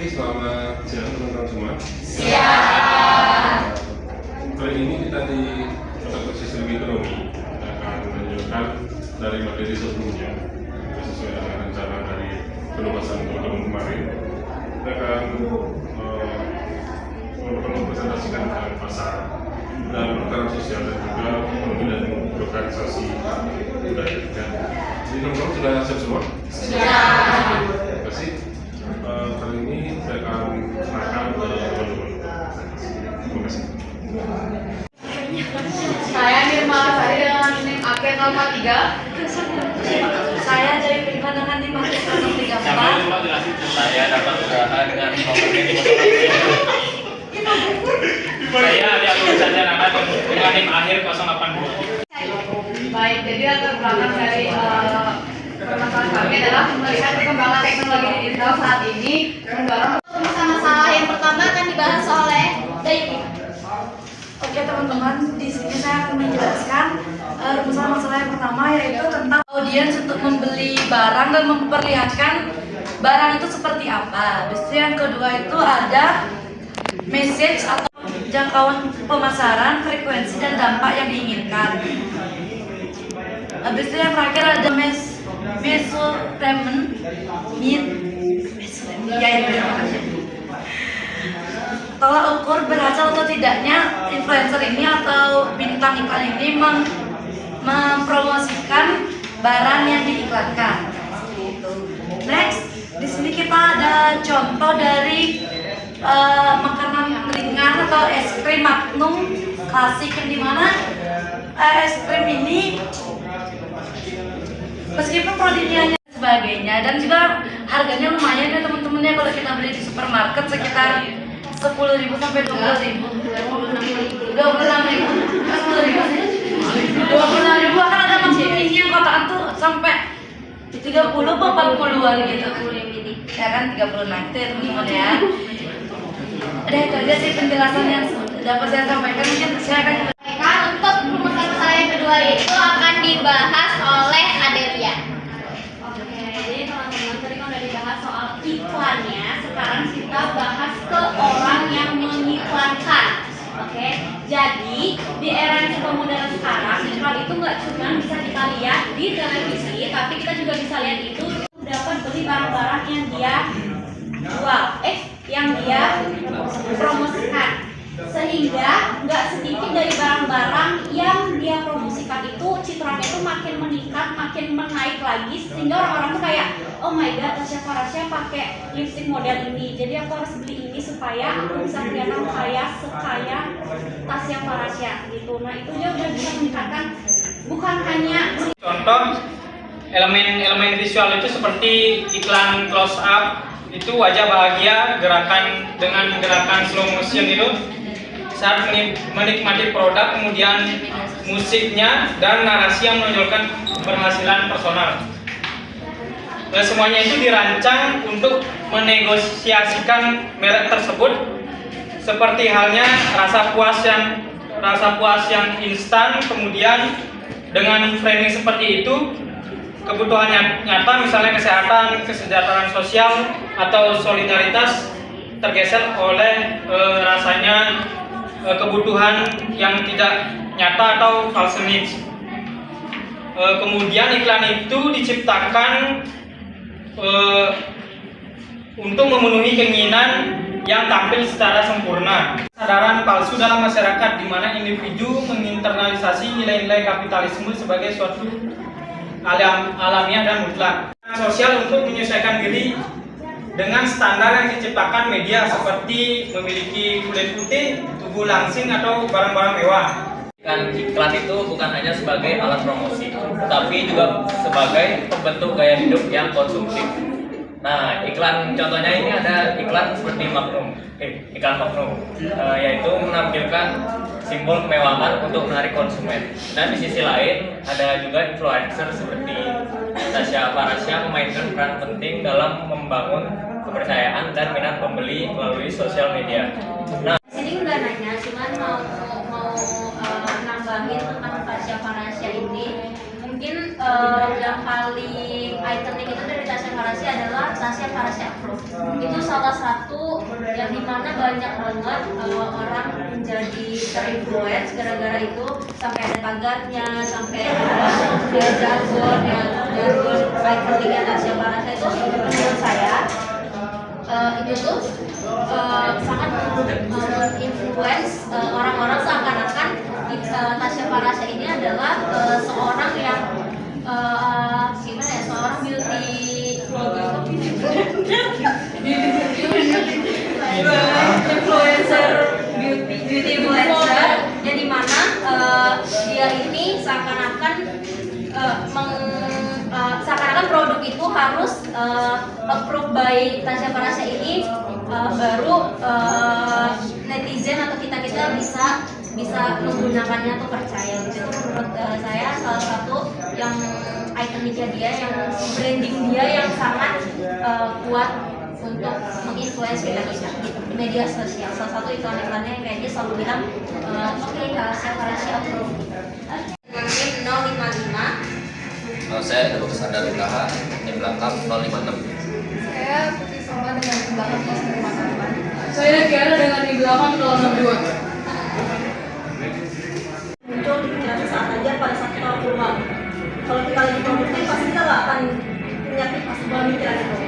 Oke, selamat siang teman-teman semua. Siang. Kali ini kita di mata sistem ekonomi akan menunjukkan dari materi sebelumnya sesuai dengan rencana dari penugasan teman-teman kemarin. Kita akan mempresentasikan tentang pasar dan program sosial dan juga ekonomi dan organisasi budaya. Jadi teman-teman sudah siap semua? Siap. Terima kasih. Kali ini saya akan serahkan ke teman-teman. Terima kasih. Saya Nirma Sari dengan NIM Akhir 03. Saya dari Perpandangan NIM Akhir 034. Saya dapat usaha dengan nomor NIM 082. Saya ada urusannya dengan NIM akhir 082. Baik, jadi latar belakang dari permasalahan kami adalah melihat perkembangan teknologi digital saat ini mendorong Masalah yang pertama akan dibahas oleh Daiki. Oke teman-teman, di sini saya akan menjelaskan masalah yang pertama, yaitu tentang audiens untuk membeli barang dan memperlihatkan barang itu seperti apa. Habis itu yang kedua itu ada message atau jangkauan pemasaran, frekuensi dan dampak yang diinginkan. Habis itu yang terakhir ada measurement, tolak ukur berhasil atau tidaknya influencer ini atau bintang iklan ini mempromosikan barang yang diiklankan. Next, di sini kita ada contoh dari makanan ringan atau es krim Magnum klasik, yang dimana es krim ini meskipun proteinnya sebagainya dan juga harganya lumayan ya teman-teman ya, kalau kita beli di supermarket sekitar 10.000 sampai 20.000, 26.000, 10.000, 26.000, akan ada Magnum ini yang kotaan tuh sampai 30 atau 40-an gitu. Ya kan 36 itu ya teman-teman ya. Udah itu aja sih penjelasan yang dapat saya sampaikan. Mungkin saya akan Untuk masalah yang kedua itu akan dibahas oleh Adelia. Oke, jadi teman-teman tadi kan udah dibahas soal iklannya. Sekarang kita bahas ke orang yang mengiklankan. Oke, jadi di era yang serba modern sekarang, iklan itu nggak cuma bisa kita lihat di televisi, tapi kita juga bisa lihat itu dapat beli barang-barang yang dia jual, yang dia promosikan. Sehingga nggak sedikit dari barang-barang yang dia promosikan itu citranya itu makin meningkat, makin menaik lagi, sehingga orang-orang tuh kayak, oh my god, Tasya Farasya pakai lipstick model ini, jadi aku harus beli ini supaya aku bisa kelihatan sekaya Tasya Farasya gitu. Nah itu dia udah bisa meningkatkan bukan hanya Contoh elemen visual itu seperti iklan close up, itu wajah bahagia dengan gerakan slow motion itu saat menikmati produk, kemudian musiknya dan narasi yang menonjolkan keberhasilan personal. Semuanya itu dirancang untuk menegosiasikan merek tersebut, seperti halnya rasa puas yang instan. Kemudian dengan framing seperti itu, kebutuhan nyata misalnya kesehatan, kesejahteraan sosial atau solidaritas tergeser oleh rasanya kebutuhan yang tidak nyata atau false needs. Kemudian iklan itu diciptakan untuk memenuhi keinginan yang tampil secara sempurna. Kesadaran palsu dalam masyarakat di mana individu menginternalisasi nilai-nilai kapitalisme sebagai suatu alamiah dan mutlak. Sosial untuk menyesuaikan diri dengan standar yang diciptakan media, seperti memiliki kulit putih, tubuh langsing atau barang-barang mewah. Iklan itu bukan hanya sebagai alat promosi, tapi juga sebagai pembentuk gaya hidup yang konsumtif. Nah, iklan contohnya ini ada iklan seperti iklan Magnum, yaitu menampilkan simbol kemewahan untuk menarik konsumen. Dan di sisi lain ada juga influencer seperti Tasya Farasya memainkan peran penting dalam membangun kepercayaan dan minat pembeli melalui sosial media. Nah, sini udah nanya, cuman mau nambahin tentang Tasya Farasya ini. Mungkin yang paling ikonik itu dari Tasya Farasya adalah Tasya Farasya Pro. Itu salah satu yang dimana banyak banget orang menjadi terinfluence gara-gara itu, sampai ada tagarnya, sampai ada jargon ikoniknya Tasya Farasya. Itu menurut saya itu tuh sangat influence orang-orang, seakan-akan Tasya Farasya ini adalah seorang yang gimana ya, seorang beauty influencer yang dimana dia ini seakan-akan seakan-akan produk itu harus approved by Tasya Farasya ini, baru netizen atau kita bisa menggunakannya atau percaya. Itu menurut saya salah satu yang ikoniknya dia, yang branding dia yang sangat kuat untuk menginfluence kita di media sosial. Salah satu iklan-iklannya yang kayaknya selalu bilang oke, Tasya Farasya approve. NIM 055. Saya Dr. Sandar Ilaha, NIM belakang 056. Saya Putri Soma dengan di belakang 058. Saya Kiara dengan di belakang 062. Muncul di pikiran sesaat aja pada saat kita keluar. Kalau kita lagi produktif, pasti kita nggak akan punya pemikiran itu.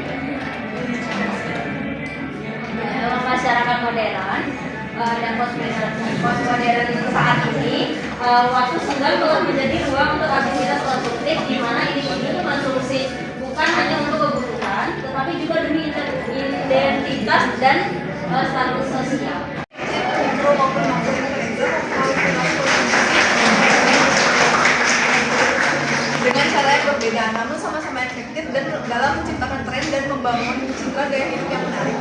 Dalam masyarakat modern dan postmodern saat ini, waktu senggang telah menjadi ruang untuk aktivitas produktif, di mana ini konsumsi bukan hanya untuk kebutuhan, tetapi juga demi identitas dan status sosial. Dengan cara yang berbeda, namun sama-sama efektif dan dalam menciptakan tren dan membangun citra gaya hidup yang menarik.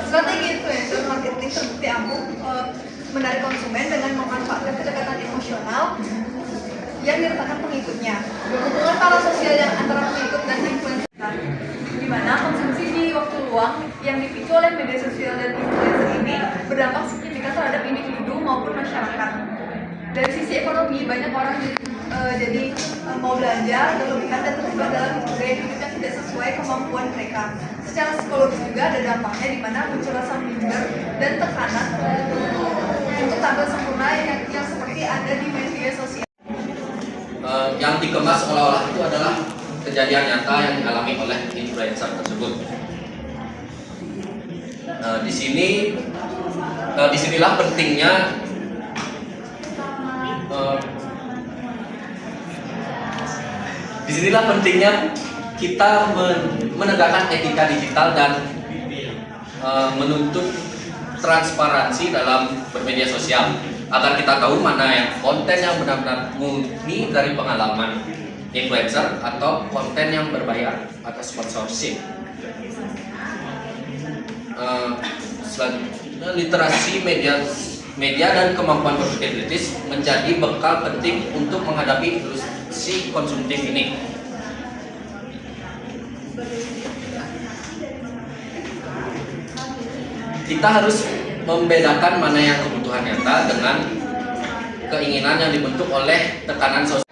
Strategi influencer marketing terbukti ampuh menarik konsumen dengan memanfaatkan kedekatan emosional yang dirasakan pengikutnya. Hubungan parasosial yang antara pengikut dan influencer, di mana konsumsi di waktu luang yang dipicu oleh media sosial dan influencer ini berdampak signifikan terhadap individu maupun masyarakat. Dari sisi ekonomi, banyak orang jadi mau belanja berlebihan dan terlibat dalam gaya hidup yang tidak sesuai kemampuan mereka. Secara psikologis juga ada dampaknya, di mana muncul rasa minder dan tekanan untuk tampil sempurna yang seperti ada di media sosial. Yang dikemas seolah-olah itu adalah kejadian nyata yang dialami oleh influencer tersebut. Disinilah pentingnya kita menegakkan etika digital dan menuntut transparansi dalam bermedia sosial, agar kita tahu mana yang konten yang benar-benar murni dari pengalaman influencer atau konten yang berbayar atau sponsorship. Selanjutnya, literasi media dan kemampuan berpikir kritis menjadi bekal penting untuk menghadapi ilusi konsumtif ini. Kita harus membedakan mana yang kebutuhan nyata dengan keinginan yang dibentuk oleh tekanan sosial.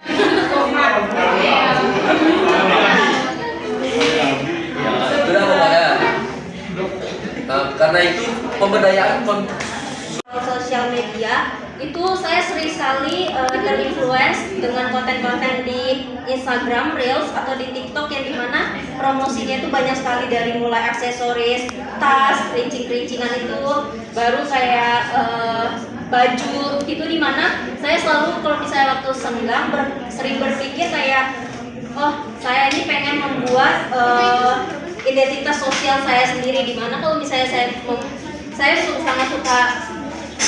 Sudah pokoknya. Karena itu pemberdayaan Sosial media itu saya sering sekali terinfluence dengan konten-konten di Instagram Reels atau di TikTok, yang dimana promosinya itu banyak sekali, dari mulai aksesoris, tas, kerincing-kerincingan itu, baru kayak baju itu, dimana saya selalu kalau misalnya waktu senggang sering berpikir kayak, oh saya ini pengen membuat identitas sosial saya sendiri, dimana kalau misalnya saya sangat suka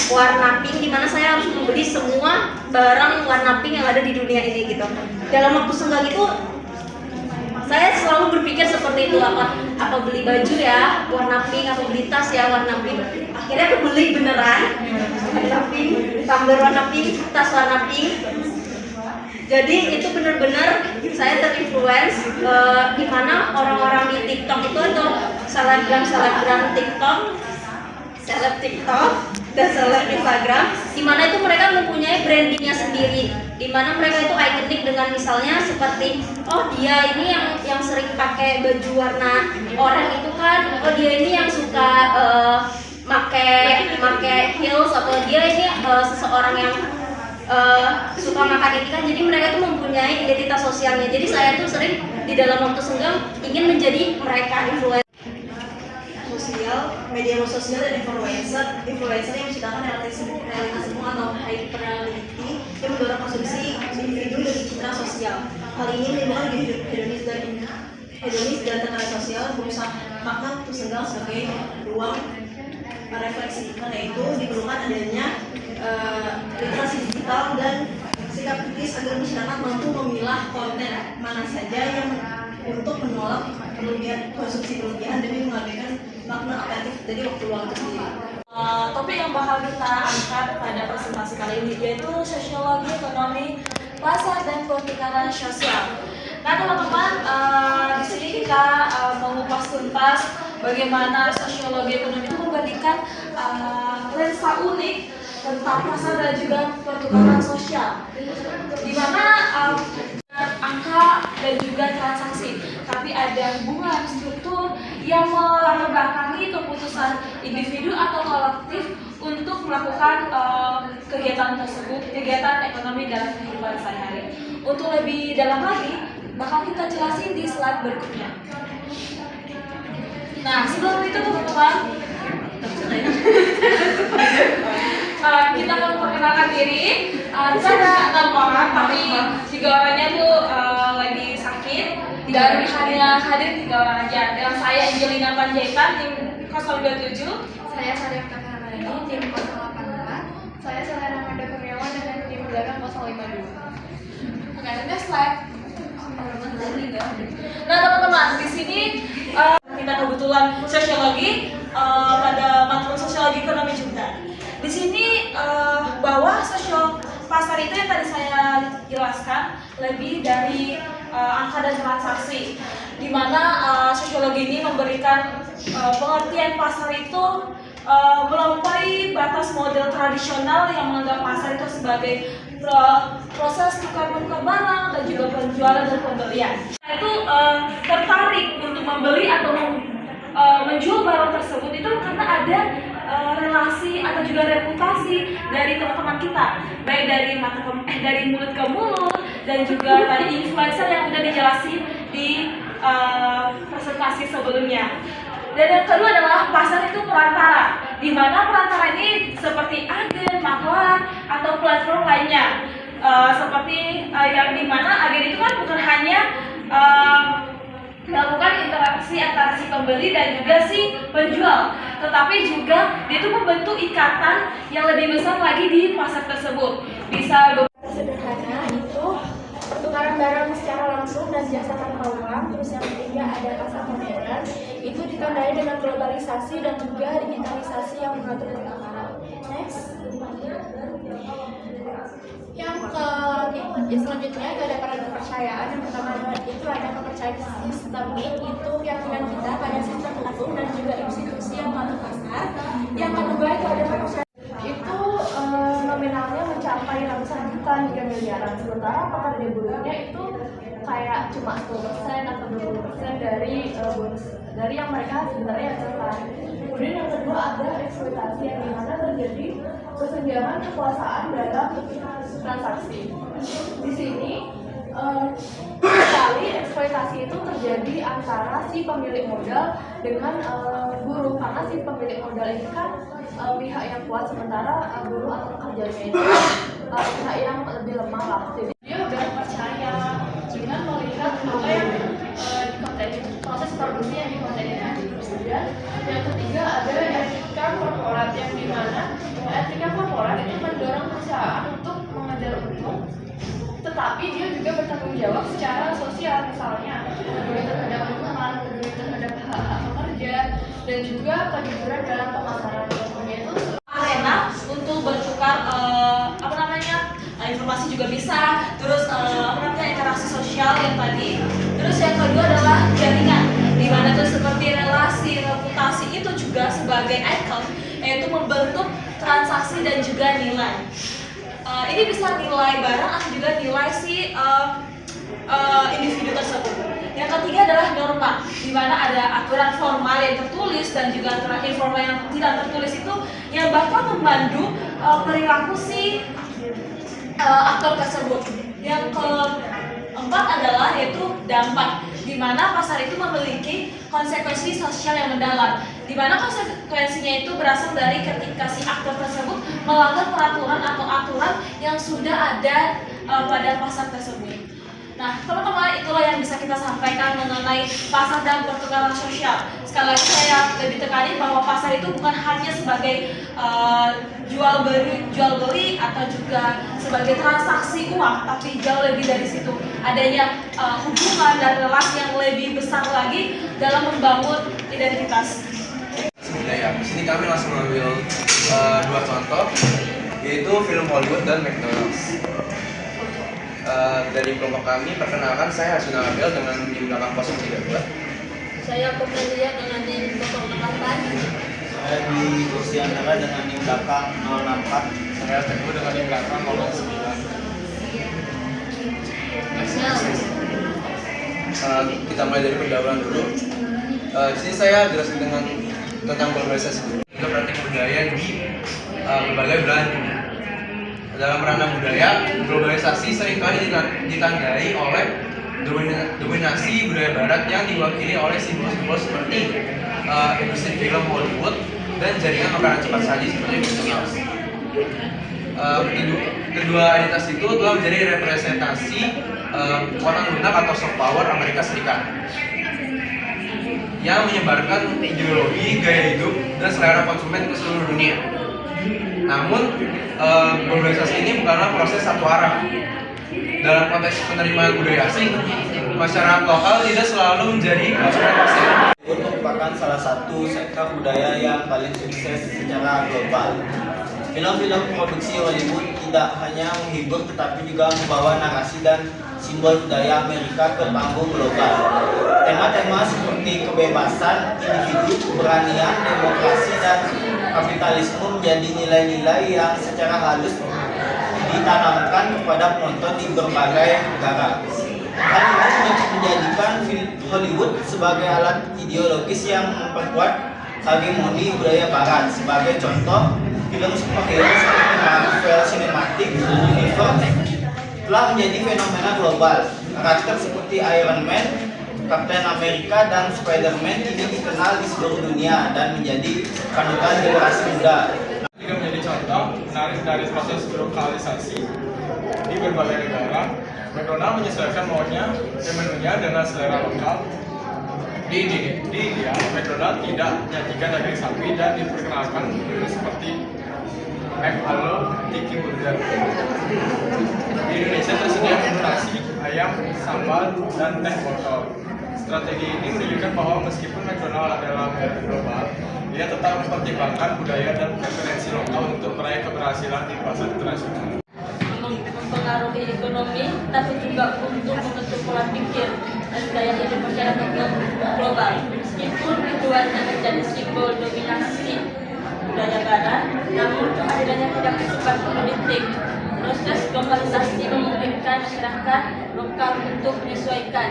warna pink, dimana saya harus membeli semua barang warna pink yang ada di dunia ini gitu. Dalam waktu senggang itu saya selalu berpikir seperti itu, apa beli baju ya warna pink, apa beli tas ya warna pink. Akhirnya aku beli beneran warna pink, tumbler warna pink, tas warna pink. Jadi itu benar-benar saya terinfluence, di mana orang-orang di TikTok itu atau selebgram TikTok, seleb TikTok dan seleb Instagram, di mana itu mereka mempunyai brandingnya sendiri, di mana mereka itu ikonik dengan misalnya seperti oh dia ini yang sering pakai baju warna oranye itu kan, oh dia ini yang suka make heels, atau dia ini seseorang yang suka makan ini kan. Jadi mereka tuh mempunyai identitas sosialnya. Jadi saya tuh sering di dalam waktu senggang ingin menjadi mereka, influencer sosial, media sosial dan influencer yang menciptakan realitasme atau hyperreality yang mendorong konsumsi individu dan citra sosial. Hal ini menimbulkan hedonis dan tekanan sosial, merusak makna waktu senggang sebagai ruang refleksi. Karena itu diperlukan adanya literasi digital dan sikap kritis agar masyarakat mampu memilah konten mana saja yang untuk menolak konsumsi berlebihan demi mengabaikan makna alternatif dari waktu luang itu sendiri. Topik yang bakal kita angkat pada presentasi kali ini yaitu sosiologi ekonomi pasar dan pertukaran sosial. Nah teman-teman, di sini kita mengupas tuntas bagaimana sosiologi ekonomi itu memberikan lensa unik tentang pasar dan juga pertukaran sosial, di mana angka dan juga transaksi, tapi ada hubungan struktur yang melatar belakangi keputusan individu atau kolektif untuk melakukan kegiatan tersebut, kegiatan ekonomi dalam kehidupan sehari-hari. Untuk lebih dalam lagi, bakal kita jelasin di slide berikutnya. Nah, sebelum itu teman-teman, kita akan memperkenalkan diri. Kita ada 6 orang, tapi 3 orangnya tuh lagi sakit dan hanya hadir 3 orang aja. Dengan saya Angelina Panjaitan, tim 027. Saya Sarifka Karamani, tim 084. Saya Selena Manda Kurniawan dengan tim belakang 052. Oke, next slide. Nah teman-teman, di sini kita kebetulan sosiologi pada matkul sosiologi ekonomi juga. Di sini bahwa sosial pasar itu yang tadi saya jelaskan lebih dari angka dan transaksi, di mana sosiologi ini memberikan pengertian pasar itu melampaui batas model tradisional yang menganggap pasar itu sebagai proses tukar-menukar barang dan juga penjualan dan pembelian. Itu tertarik untuk membeli atau menjual barang tersebut itu karena ada relasi atau juga reputasi dari teman-teman kita, baik dari mulut ke mulut dan juga tadi influencer yang sudah dijelasin di presentasi sebelumnya. Dan yang kedua adalah pasar itu perantara, di mana perantara ini seperti agen, maklar, atau platform lainnya. Seperti yang di mana agen itu kan bukan hanya melakukan interaksi antara si pembeli dan juga si penjual, tetapi juga dia itu membentuk ikatan yang lebih besar lagi di pasar tersebut. Bisa sederhana itu pertukaran barang secara langsung dan jasa tanpa uang. Terus yang ketiga ada pasar modern, itu ditandai dengan globalisasi dan juga digitalisasi yang mengatur pertukaran. Next. Yang selanjutnya itu ada pada kepercayaan. Yang pertama itu ada kepercayaan sistemik, itu keyakinan kita pada sistem hukum dan juga institusi yang mengatur pasar. Yang kedua itu ada kepercayaan itu nominalnya mencapai ratusan juta hingga miliaran, sementara pekerja buruhnya itu kayak cuma 10% atau 20% dari yang mereka sebenarnya hasilkan. Kemudian yang kedua ada eksploitasi, yang dimana terjadi kesenjangan kekuasaan dalam transaksi. Di sini sekali eksploitasi itu terjadi antara si pemilik modal dengan buruh, karena si pemilik modal ini kan pihak yang kuat, sementara buruh atau pekerjanya itu pihak yang lebih lemah lah. Jadi dia udah percaya dengan melihat apa yang dikontenin, proses produksi yang dikontenin. Kemudian yang ketiga ada etika korporat, yang dimana etika korporat itu mendorong perusahaan untuk mengejar untung, tetapi dia juga bertanggung jawab secara sosial, misalnya peduli terhadap lingkungan, peduli terhadap hak pekerja, dan juga kejujuran dalam pemasaran. Itu arena untuk bertukar informasi juga bisa, terus interaksi sosial yang tadi. Terus yang kedua adalah jaringan, di mana tuh seperti relasi, reputasi itu juga sebagai icon yaitu membentuk transaksi dan juga nilai. Ini bisa nilai barang atau juga nilai si individu tersebut. Yang ketiga adalah norma, di mana ada aturan formal yang tertulis dan juga aturan informal yang tidak tertulis itu yang bakal memandu perilaku si aktor tersebut. Yang keempat adalah yaitu dampak, di mana pasar itu memiliki konsekuensi sosial yang mendalam, di mana konsekuensinya itu berasal dari ketika si aktor tersebut melanggar peraturan atau aturan yang sudah ada pada pasar tersebut. Nah, teman-teman, itulah yang bisa kita sampaikan mengenai pasar dan pertukaran sosial. Sekali lagi saya lebih tekani bahwa pasar itu bukan hanya sebagai jual beli atau juga sebagai transaksi uang, tapi jauh lebih dari situ. Adanya hubungan dan relasi yang lebih besar lagi dalam membangun identitas. Ya, di sini kami langsung mengambil dua contoh, yaitu film Hollywood dan McDonald's. Dari kelompok kami, perkenalkan saya Hasuna Abel dengan NIM belakang 032. Saya Komelia dengan NIM 064. Saya di kursi antara dengan NIM belakang 064. Saya Teguh dengan NIM belakang 09. Kita mulai dari pendahuluan dulu. Di sini saya jelaskan tentang globalisasi, juga praktik budaya di berbagai belahan dunia. Dalam ranah budaya, globalisasi seringkali ditandai oleh dominasi budaya barat yang diwakili oleh simbol-simbol seperti industri film Hollywood dan jaringan makanan cepat saji seperti McDonald's. Kedua entitas itu telah menjadi representasi kekuatan lunak atau soft power Amerika Serikat yang menyebarkan ideologi, gaya hidup, dan selera konsumen ke seluruh dunia. Namun, globalisasi ini bukanlah proses satu arah. Dalam konteks penerimaan budaya asing, masyarakat lokal tidak selalu menjadi konsumen pasar. Hollywood merupakan salah satu sektor budaya yang paling sukses secara global. Film-film produksi Hollywood tidak hanya menghibur tetapi juga membawa narasi dan simbol budaya Amerika ke panggung global. Tema-tema seperti kebebasan individu, keberanian, demokrasi, dan kapitalisme menjadi nilai-nilai yang secara halus ditanamkan kepada penonton di berbagai negara. Hal ini menjadikan film Hollywood sebagai alat ideologis yang memperkuat hegemoni budaya Barat. Sebagai contoh, film superhero seperti Marvel Cinematic Universe telah menjadi fenomena global. Karakter seperti Iron Man, Captain America, dan Spider-Man kini dikenal di seluruh dunia dan menjadi panutan generasi muda. Juga menjadi contoh menarik dari proses globalisasi di berbagai negara. McDonald menyesuaikan menunya dengan selera lokal. Di India, McDonald tidak menyajikan daging sapi dan diperkenalkan menu seperti McDonald Tiki Burger. Di Indonesia tersedia menu nasi, ayam, sambal, dan teh botol. Strategi ini menunjukkan bahwa meskipun McDonald adalah brand global, dia tetap mempertimbangkan budaya dan preferensi lokal untuk meraih keberhasilan di pasar internasional. Mempengaruhi ekonomi, tapi juga untuk membentuk pola pikir dan gaya hidup masyarakat global. Meskipun keduanya menjadi simbol dominasi budaya Barat, namun kehadirannya tidak bersifat politik. Proses globalisasi memungkinkan masyarakat lokal untuk menyesuaikan.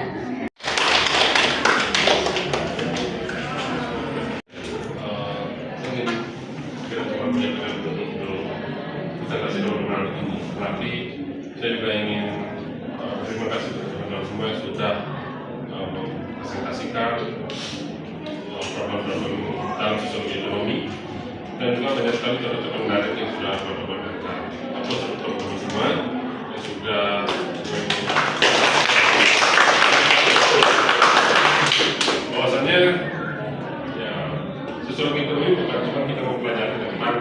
Tapi saya juga ingin terima kasih kepada teman-teman semua yang sudah mempresentasikan problem-problem dalam sosiologi ekonomi, dan juga banyak sekali contoh-contoh menarik yang sudah Bapak berikan. Aku serta teman-teman semua yang sudah bahwasannya ya sosiologi ekonomi bukan cuma kita mempelajari tentang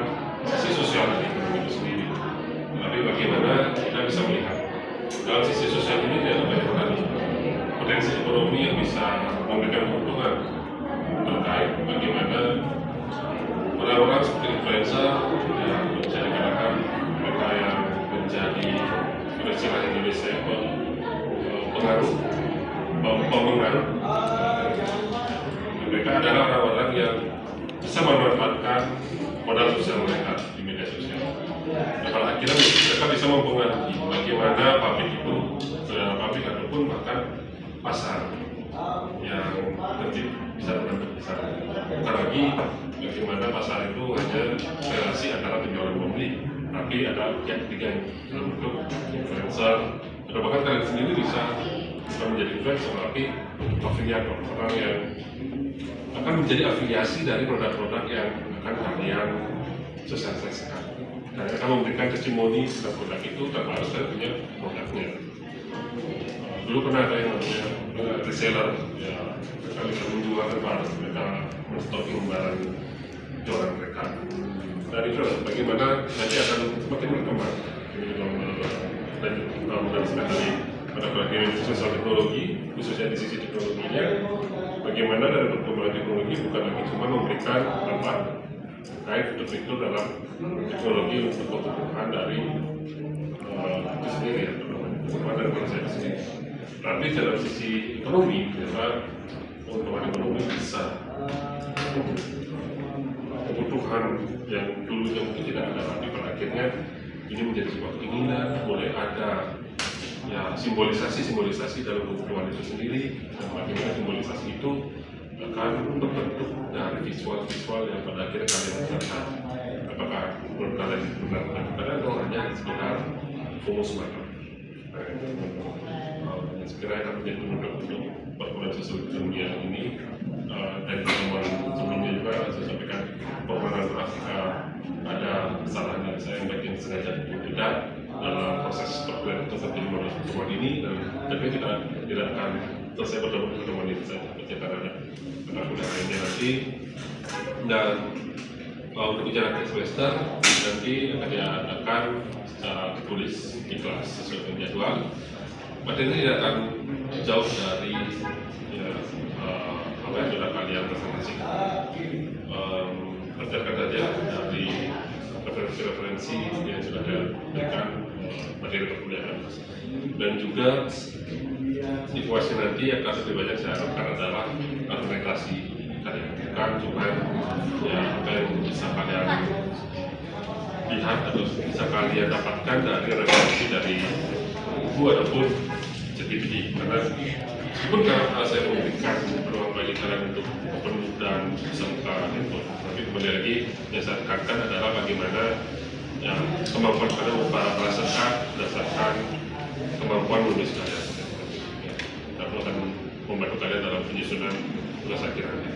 sisi sosial dari ekonomi itu sendiri, tapi bagaimana kita bisa melihat dalam sisi sosial ini ada banyak sekali potensi ekonomi yang bisa memberikan keuntungan terkait bagaimana orang-orang seperti influencer yang bisa dikatakan mereka yang menjadi istilah Indonesia pengaruh mereka adalah orang-orang yang bisa memanfaatkan modal sosial mereka di media sosial. Nah, kalau akhirnya mereka bisa mempengaruhi bagaimana pabrik itu, pabrik ataupun bahkan pasar yang tertib bisa berbentuk besar. Bukan lagi bagaimana pasar itu hanya relasi antara penjual dan pembeli, tapi ada pihak ketiga dalam bentuk influencer, atau bahkan kalian sendiri bisa menjadi influencer, tapi afiliator, orang yang akan menjadi afiliasi dari produk-produk yang akan kalian sosialisasikan. Dan akan memberikan testimoni tentang produk itu tanpa harus kalian punya produknya. Dulu pernah ada yang namanya reseller, ya, mereka bisa menjual barang, mereka menstocking barang jualan mereka. Dan itu bagaimana nanti akan semakin berkembang. Dan mengharuskan dari pada bagian sosial teknologi, khususnya di sisi teknologinya, bagaimana dari perkembangan teknologi bukan lagi cuma memberikan dampak terkait fitur dalam teknologi untuk pertumbuhan dari itu sendiri, atau pertumbuhan dari manusia itu sendiri. Tapi dalam sisi ekonomi, ternyata pertumbuhan ekonomi bisa kebutuhan yang dulunya mungkin tidak ada, tapi pada akhirnya ini menjadi sebuah keinginan, mulai ada ya simbolisasi dalam kebutuhan itu sendiri, dan bagaimana simbolisasi itu akan berbentuk dari visual-visual yang pada akhirnya kalian lihat. Apakah menurut kalian benar atau hanya sekedar FOMO semata? Sekiranya akan menjadi untuk perkembangan sosial dunia ini. Dan pertemuan sebelumnya juga saya sampaikan permohonan maaf jika ada kesalahan dari saya yang baik yang sengaja atau tidak dalam proses perkuliahan terjadi melalui pertemuan ini, dan tentunya kita tidak akan selesai pertemuan ini saja, kita ada mudah-mudahan ini nanti. Dan untuk ujian akhir semester nanti akan diadakan secara tertulis di kelas sesuai dengan jadwal. Materi tidak akan jauh dari ya, apa yang sudah kalian presentasikan. Berdasarkan saja dari referensi-referensi yang sudah diberikan materi perkuliahan, dan juga situasi nanti akan lebih banyak saya harapkan adalah argumentasi kalian, bukan cuma ya apa yang bisa kalian lihat atau bisa kalian dapatkan dari referensi dari buku ataupun ChatGPT. Karena meskipun saya memberikan peluang bagi kalian untuk open book dan bisa buka handphone, tapi kembali lagi yang saya tekankan adalah bagaimana ya, kemampuan kalian merasakan berdasarkan kemampuan menulis kalian. Itu akan membantu kalian dalam penyusunan tugas akhir nanti.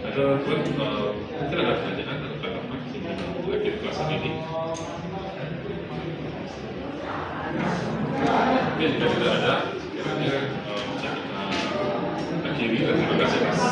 Ada mungkin ada pertanyaan atau tanggapan sebelum akhir kelas ini? Ya, jika tidak ada, kiranya bisa kita akhiri dan terima kasih atas.